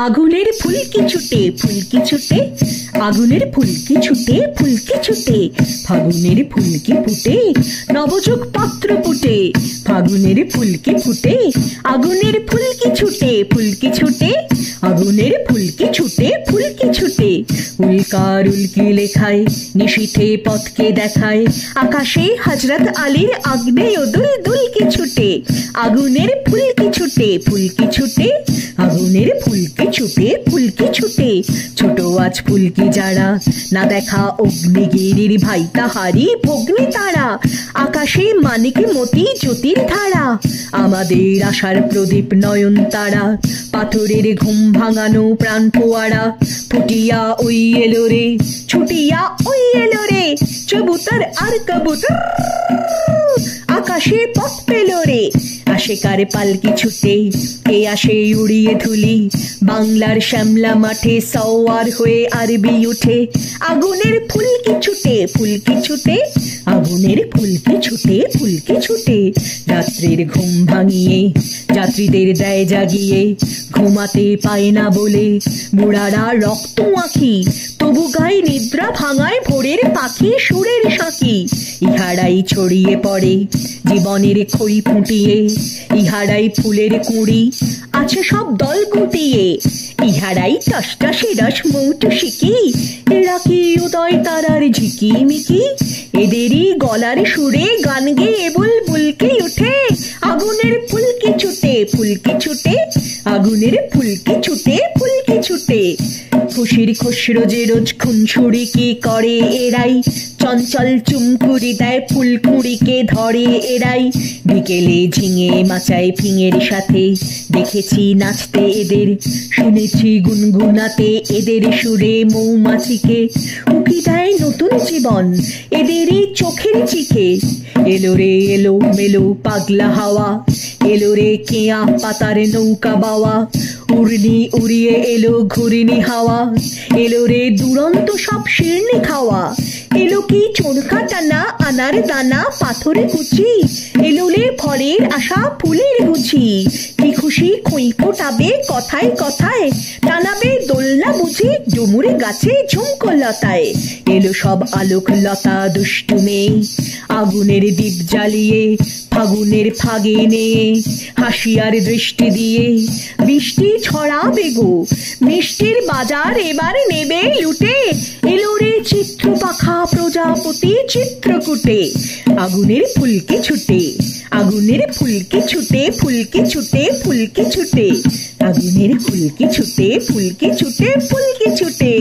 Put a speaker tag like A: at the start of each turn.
A: আগুনের ফুলকি ছুটে ফুলকি ছুটে, আগুনের ফুলকি ছুটে ফুলকি ছুটে, ফাগুনের ফুলকি ফুটে নবযুগ পাত্র ফুটে, ফাগুনের ফুলকি ফুটে আগুনের ফুলকি ছুটে ফুলকি ছুটে, আগুনের ফুলকি ছুটে ফুলকি ছুটে। উল্কার উল্কি লেখায় নিশীথে পথকে দেখায়, আকাশে হযরত আলীর আগ্নেয় দুল দুলকি ছুটে, আগুনের ফুলকি ছুটে ফুলকি ছুটে, আগুনের ফুলকি ছুটে ফুলকি ছুটে। ছোট আজ ফুলকি যারা, না দেখা অগ্নিগিরির ভাই তাহারি ভগ্নি তারা, আকাশে মানিক মতি জ্যোতির ধারা, আমাদের আশার প্রদীপ নয়ন তারা, পাথরের ঘুম ভাঙানো প্রাণ ফোয়ারা, ফুটিয়া ওই এলো রে ছুটিয়া ওই এলো রে, কবুতর আর কবুতর আকাশে পথ পেল রে। আসে কারে পালকি ছুটে, কে আসে উড়িয়ে ধুলি, বাংলার শ্যামলা মাঠে সওয়ার হয়ে আরবি উঠে, আগুনের ফুলকি ছুটে ফুলকি ছুটে, আগুনের ফুলকি ছুটে ফুলকি ছুটে। রাত্রির ঘুম ভাঙিয়ে যাত্রীদের দেয় জাগিয়ে, ঘুমাতে পায় না বলে বুড়ারা রক্ত আঁখি, তবু গায়ে নিদ্রা ভাঙায় ভোরের পাখি সুরের সাঁকি। ইহারাই ছড়িয়ে পড়ে জীবনের খই ফুটিয়ে, ইহারাই ফুলের কুঁড়ি আছে সব দল গুটিয়ে, ইহারাই টসটসে রস মৌটু শিকি, এরা কি উদয় তারার ঝিকিমিকি, এদেরই গলার সুরে গান গেয়ে বুলবুলকি উঠে, আগুনের ফুলকি ছুটে ফুলকি ছুটে, আগুনের ফুলকি ছুটে ফুলকি ছুটে। খুশির খসরো যে রোজ খুনসুরি কি করে এরাই, চঞ্চল চুমকুড়ি দেয় ফুলকুড়িকে ধরে এরাই, বিকেলে ঝিঙে মাচায় ফিঙের সাথে দেখেছি নাচতে এদের, শুনেছি গুনগুনাতে এদের সুরে মৌমাছিকে, উকি দেয় নতুন জীবন এদেরই চোখের চিখে। এলো রে এলো মেলো পাগলা হাওয়া, এলো রে কেয়া পাতার নৌকা বাওয়া, উড়নি উড়িয়ে এলো ঘুরিনি হাওয়া, এলো রে দুরন্ত সব শিরনি খাওয়া, এলো কি চোরকা টানা আনার দানা পাথরে কুচি, এলো রে ফলের আশা ফুলের গুছি, কি খুশি খই ফোটাবে কথায় কথায়, টানাবে দোলনা বুঝি ডুমুরে গাছে ঝুমকো লতায়। এলো সব আলোক লতা দুষ্টু মেয়ে, আগুনের দীপ জ্বালিয়ে ফাগুনের ফাগে নিয়ে, হাসিয়ার দৃষ্টি দিয়ে বৃষ্টি ছড়াবে গো, মিষ্টির বাজার এবার নেবে লুটে, এলো রে চিত্র পাখা প্রজাপতি চিত্রকূটে, আগুনের ফুলকি ছুটে, আগুনের ফুলকি ছুটে ফুলকি ছুটে ফুলকি ছুটে, আগুনের ফুলকি ছুটে ফুলকি ছুটে ফুলকি ছুটে।